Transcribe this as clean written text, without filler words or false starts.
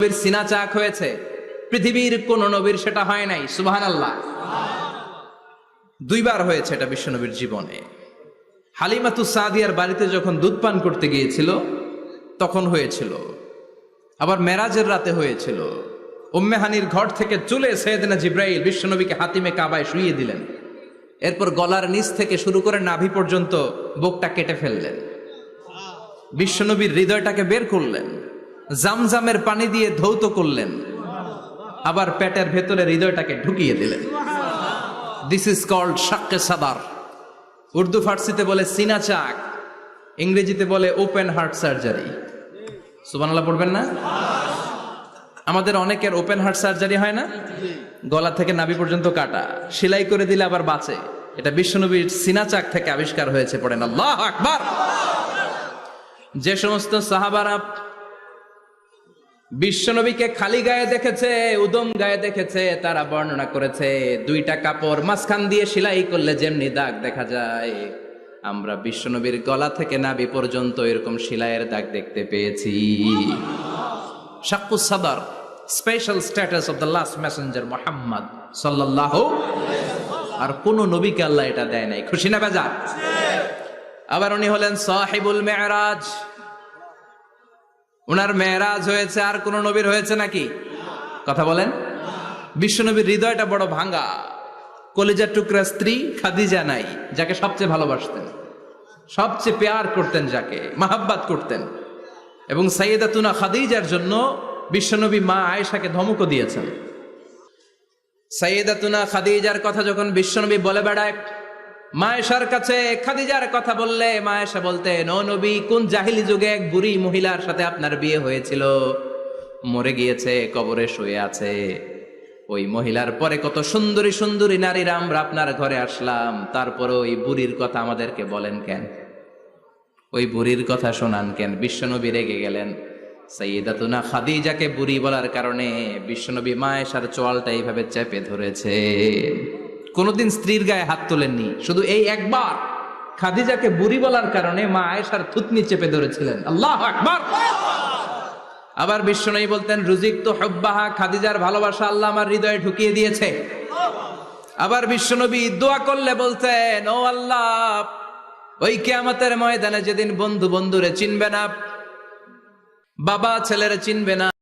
নবীর সিনা চাক হয়েছে, পৃথিবীর কোন নবীর সেটা হয় নাই। সুবহানাল্লাহ। দুইবার হয়েছে এটা বিশ্বনবীর জীবনে। হালিমাতু সাদিয়ার বাড়িতে যখন দুধ পান করতে গিয়েছিল তখন হয়েছিল, আবার মেরাজের রাতে হয়েছিল। উম্মে হানির ঘর থেকে চলে সাইয়েদনা জিবরাইল বিশ্বনবীকে হাতিমে কাবায় শুইয়ে দিলেন। এরপর গলার নিচ থেকে শুরু করে নাভি পর্যন্ত বুকটা কেটে ফেললেন, বিশ্বনবীর হৃদয়টাকে বের করলেন, জামজামের পানি দিয়ে ধৌত করলেন, আবার পেটের ভেতরে হৃদয়টাকে ঢুকিয়ে দিলেন। দিস ইজ কল্ড শাক্কে সাদার। উর্দু ফার্সিতে বলে সিনা চাক, ইংরেজিতে বলে ওপেন হার্ট সার্জারি। সুবহানাল্লাহ পড়বেন না? আমাদের অনেকের ওপেন হার্ট সার্জারি হয় না, গলা থেকে নাভি পর্যন্ত কাটা, সেলাই করে দিলে আবার বাঁচে। এটা বিশ্বনবীর সিনা চাক থেকে আবিষ্কার হয়েছে। পড়েন আল্লাহু আকবার। যে সমস্ত সাহাবারা বিশ্বনবীকে খালি গায়ে দেখেছে, উদম গায়ে দেখেছে, তারা বর্ণনা করেছে দুইটা কাপড় মাঝখান দিয়ে সেলাই করলে যেমনি দাগ দেখা যায়, আমরা বিশ্বনবীর গলা থেকে নাভি পর্যন্ত এরকম সেলাইয়ের দাগ দেখতে পেয়েছি। শাক্কুস সাদর, special status of the last Messenger Muhammad সাল্লাল্লাহু। আর কোন নবীকে আল্লাহ এটা দেয় নাই। খুশি না বেজার? আবার উনি হলেন সাহিবুল মেরাজ। উনার মেরাজ হয়েছে, আর কোন নবীর হয়েছে নাকি? কথা বলেন। বিশ্বনবীর হৃদয়টা বড় ভাঙা, কলিজার টুকরা স্ত্রী খাদিজা নাই, যাকে সবচেয়ে ভালোবাসতেন, সবচেয়ে প্যার করতেন, যাকে মাহাব্বাত করতেন। এবং সাইয়েদাতুনা খাদিজার জন্য বিশ্বনবী মা আয়েশাকে ধমকও দিয়েছেন। সাইয়েদাতুনা খাদিজার কথা যখন বিশ্বনবী বলে বেড়ায় মা আয়েশার কাছে, খাদিজার কথা বললে মা আয়েশা বলতেন, ও নবী, কোন জাহিলি যুগে এক বুড়ি মহিলার সাথে আপনার বিয়ে হয়েছিল, মরে গিয়েছে, কবরে শুয়ে আছে। ওই মহিলার পরে কত সুন্দরী সুন্দরী নারীরা আমরা আপনার ঘরে আসলাম, তারপরে ওই বুড়ির কথা আমাদেরকে বলেন কেন? ওই বুড়ির কথা শোনান কেন? বিশ্বনবী রেগে গেলেন। সাইয়েদাতুনা খাদিজাকে বুড়ি বলার কারণে বিশ্বনবী মা আয়েশার চোয়ালটা এইভাবে চেপে ধরেছে। কোনদিন স্ত্রীর গায়ে হাত তোলেননি, শুধু এই একবার খাদিজাকে বুড়ি বলার কারণে মা আয়েশার থুতনি চেপে ধরেছিলেন। আল্লাহু আকবার। আবার বিশ্বনবী বলতেন, রুজিকতু হুব্বাহা, খাদিজার ভালোবাসা আল্লাহ আমার হৃদয়ে ঢুকিয়ে দিয়েছে। আবার বিশ্বনবী দোয়া করলে বলতেন, ও আল্লাহ, ওই কিয়ামতের ময়দানে যেদিন বন্ধু বন্ধুরে চিনবে না, বাবা ছেলেরে চিনবে না,